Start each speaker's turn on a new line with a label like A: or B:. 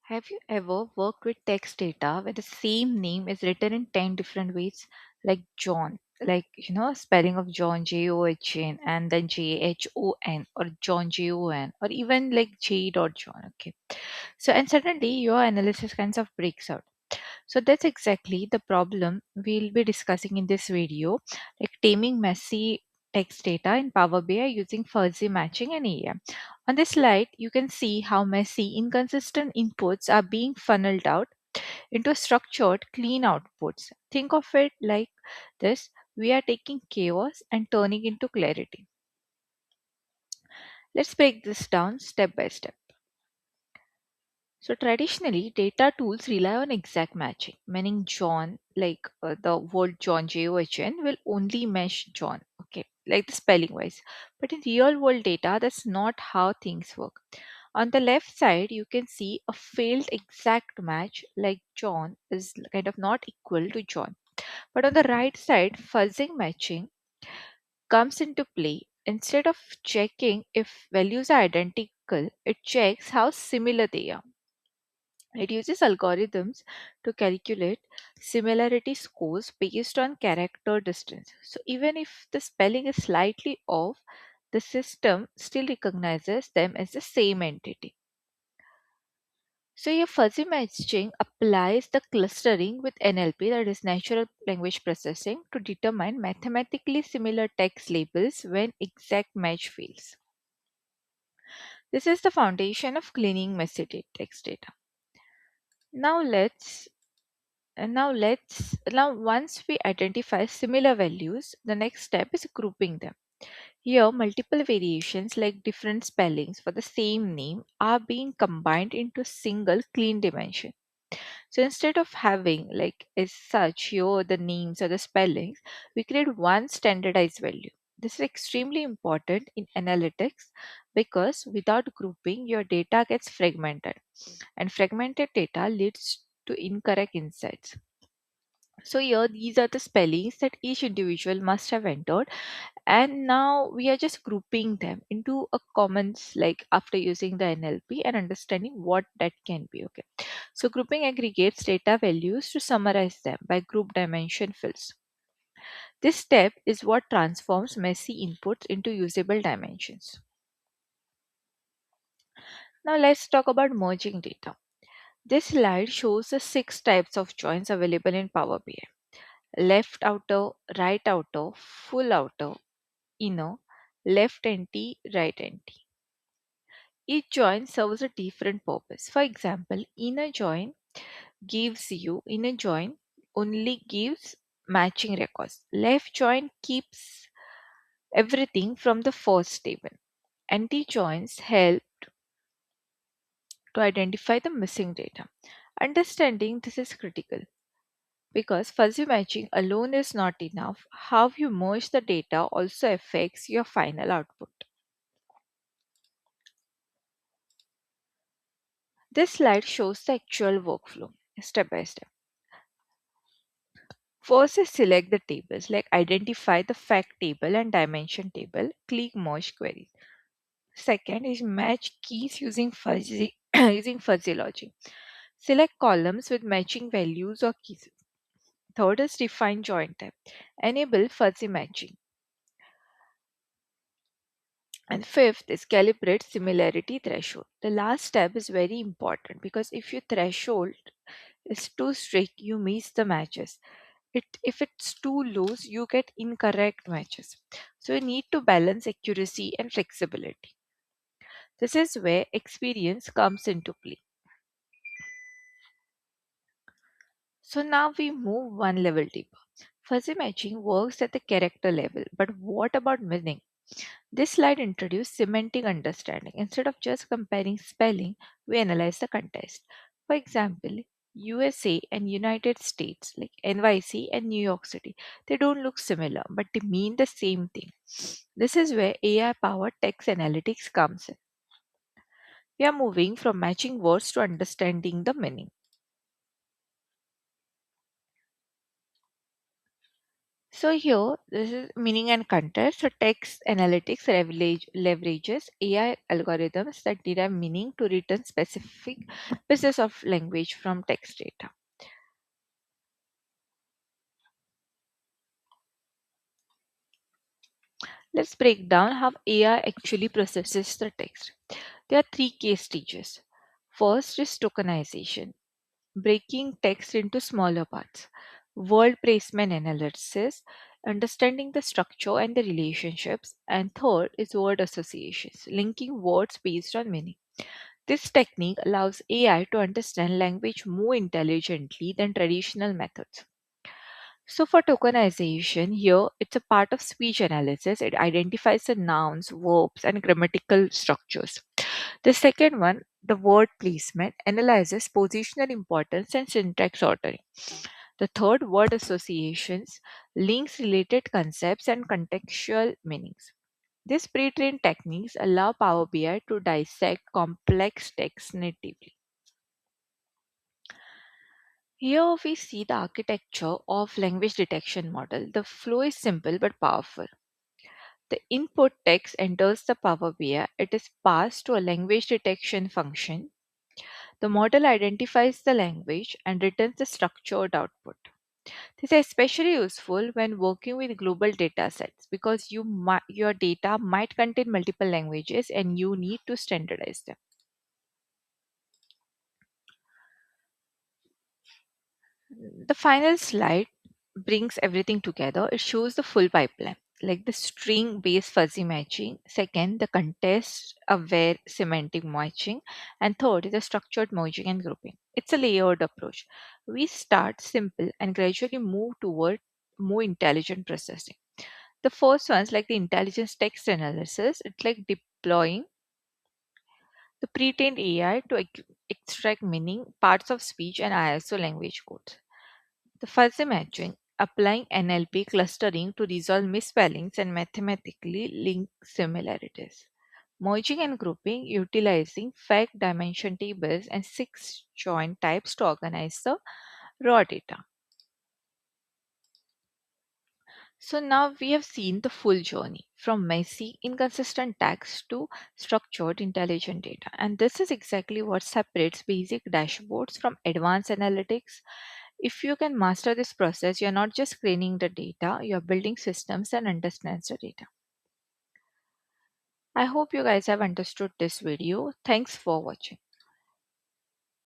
A: Have you ever worked with text data where the same name is written in 10 different ways? Like John, spelling of John, John, and then Jhon, or John Jon, or even like J. Dot John. Okay. So, and suddenly your analysis kind of breaks out. So that's exactly the problem we'll be discussing in this video, like taming messy text data in Power BI using fuzzy matching and AI. On this slide, you can see how messy, inconsistent inputs are being funneled out into structured, clean outputs. Think of it like this: we are taking chaos and turning into clarity. Let's break this down step by step. So traditionally, data tools rely on exact matching, meaning John, the word John, John, will only mesh John, okay, like the spelling wise. But in real world data, that's not how things work. On the left side, you can see a failed exact match, like John is kind of not equal to John. But on the right side, fuzzing matching comes into play. Instead of checking if values are identical, it checks how similar they are. It uses algorithms to calculate similarity scores based on character distance. So even if the spelling is slightly off, the system still recognizes them as the same entity. So your fuzzy matching applies the clustering with NLP, that is natural language processing, to determine mathematically similar text labels when exact match fails. This is the foundation of cleaning messy text data. Now let's now once we identify similar values, the next step is grouping them. Here multiple variations like different spellings for the same name are being combined into a single clean dimension. So instead of having like as such here the names or the spellings, we create one standardized value. This is extremely important in analytics because without grouping your data gets fragmented, and fragmented data leads to incorrect insights. So here these are the spellings that each individual must have entered, and now we are just grouping them into a commons like after using the NLP and understanding what that can be. Okay. So grouping aggregates data values to summarize them by group dimension fields. This step is what transforms messy inputs into usable dimensions. Now let's talk about merging data. This slide shows the six types of joins available in Power BI: left outer, right outer, full outer, inner, left empty, right empty. Each join serves a different purpose. For example, inner join only gives matching records. Left join keeps everything from the first table. Anti joins help to identify the missing data. Understanding this is critical because fuzzy matching alone is not enough. How you merge the data also affects your final output. This slide shows the actual workflow step by step. First is select the tables, like identify the fact table and dimension table, click merge query. Second is match keys using fuzzy using fuzzy logic. Select columns with matching values or keys. Third is define join type. Enable fuzzy matching. And fifth is calibrate similarity threshold. The last step is very important because if your threshold is too strict, you miss the matches. If it's too loose, you get incorrect matches. So you need to balance accuracy and flexibility. This is where experience comes into play. So now we move one level deeper. Fuzzy matching works at the character level, but what about meaning? This slide introduced semantic understanding. Instead of just comparing spelling, we analyze the context. For example, USA and United States, like NYC and New York City, they don't look similar, but they mean the same thing. This is where AI powered text analytics comes in. We are moving from matching words to understanding the meaning. So here, this is meaning and context. So text analytics leverages AI algorithms that derive meaning to return specific pieces of language from text data. Let's break down how AI actually processes the text. There are three key stages. First is tokenization, breaking text into smaller parts. Word placement analysis, understanding the structure and the relationships. And third is word associations, linking words based on meaning. This technique allows AI to understand language more intelligently than traditional methods. So, for tokenization, here it's a part of speech analysis. It identifies the nouns, verbs, and grammatical structures. The second one, the word placement, analyzes positional importance and syntax ordering. The third, word associations, links related concepts and contextual meanings. These pre trained techniques allow Power BI to dissect complex text natively. Here we see the architecture of language detection model. The flow is simple but powerful. The input text enters the Power BI. It is passed to a language detection function. The model identifies the language and returns the structured output. This is especially useful when working with global data sets because your data might contain multiple languages and you need to standardize them. The final slide brings everything together. It shows the full pipeline, like the string based fuzzy matching, second, the context aware semantic matching, and third is the structured merging and grouping. It's a layered approach. We start simple and gradually move toward more intelligent processing. The first one's like the intelligence text analysis. It's like deploying the pre-trained AI to extract meaning, parts of speech, and ISO language codes. The fuzzy matching, applying NLP clustering to resolve misspellings and mathematically link similarities. Merging and grouping, utilizing fact dimension tables and six joint types to organize the raw data. So now we have seen the full journey from messy, inconsistent text to structured, intelligent data. And this is exactly what separates basic dashboards from advanced analytics. If you can master this process, you're not just cleaning the data, you're building systems that understands the data. I hope you guys have understood this video. Thanks for watching.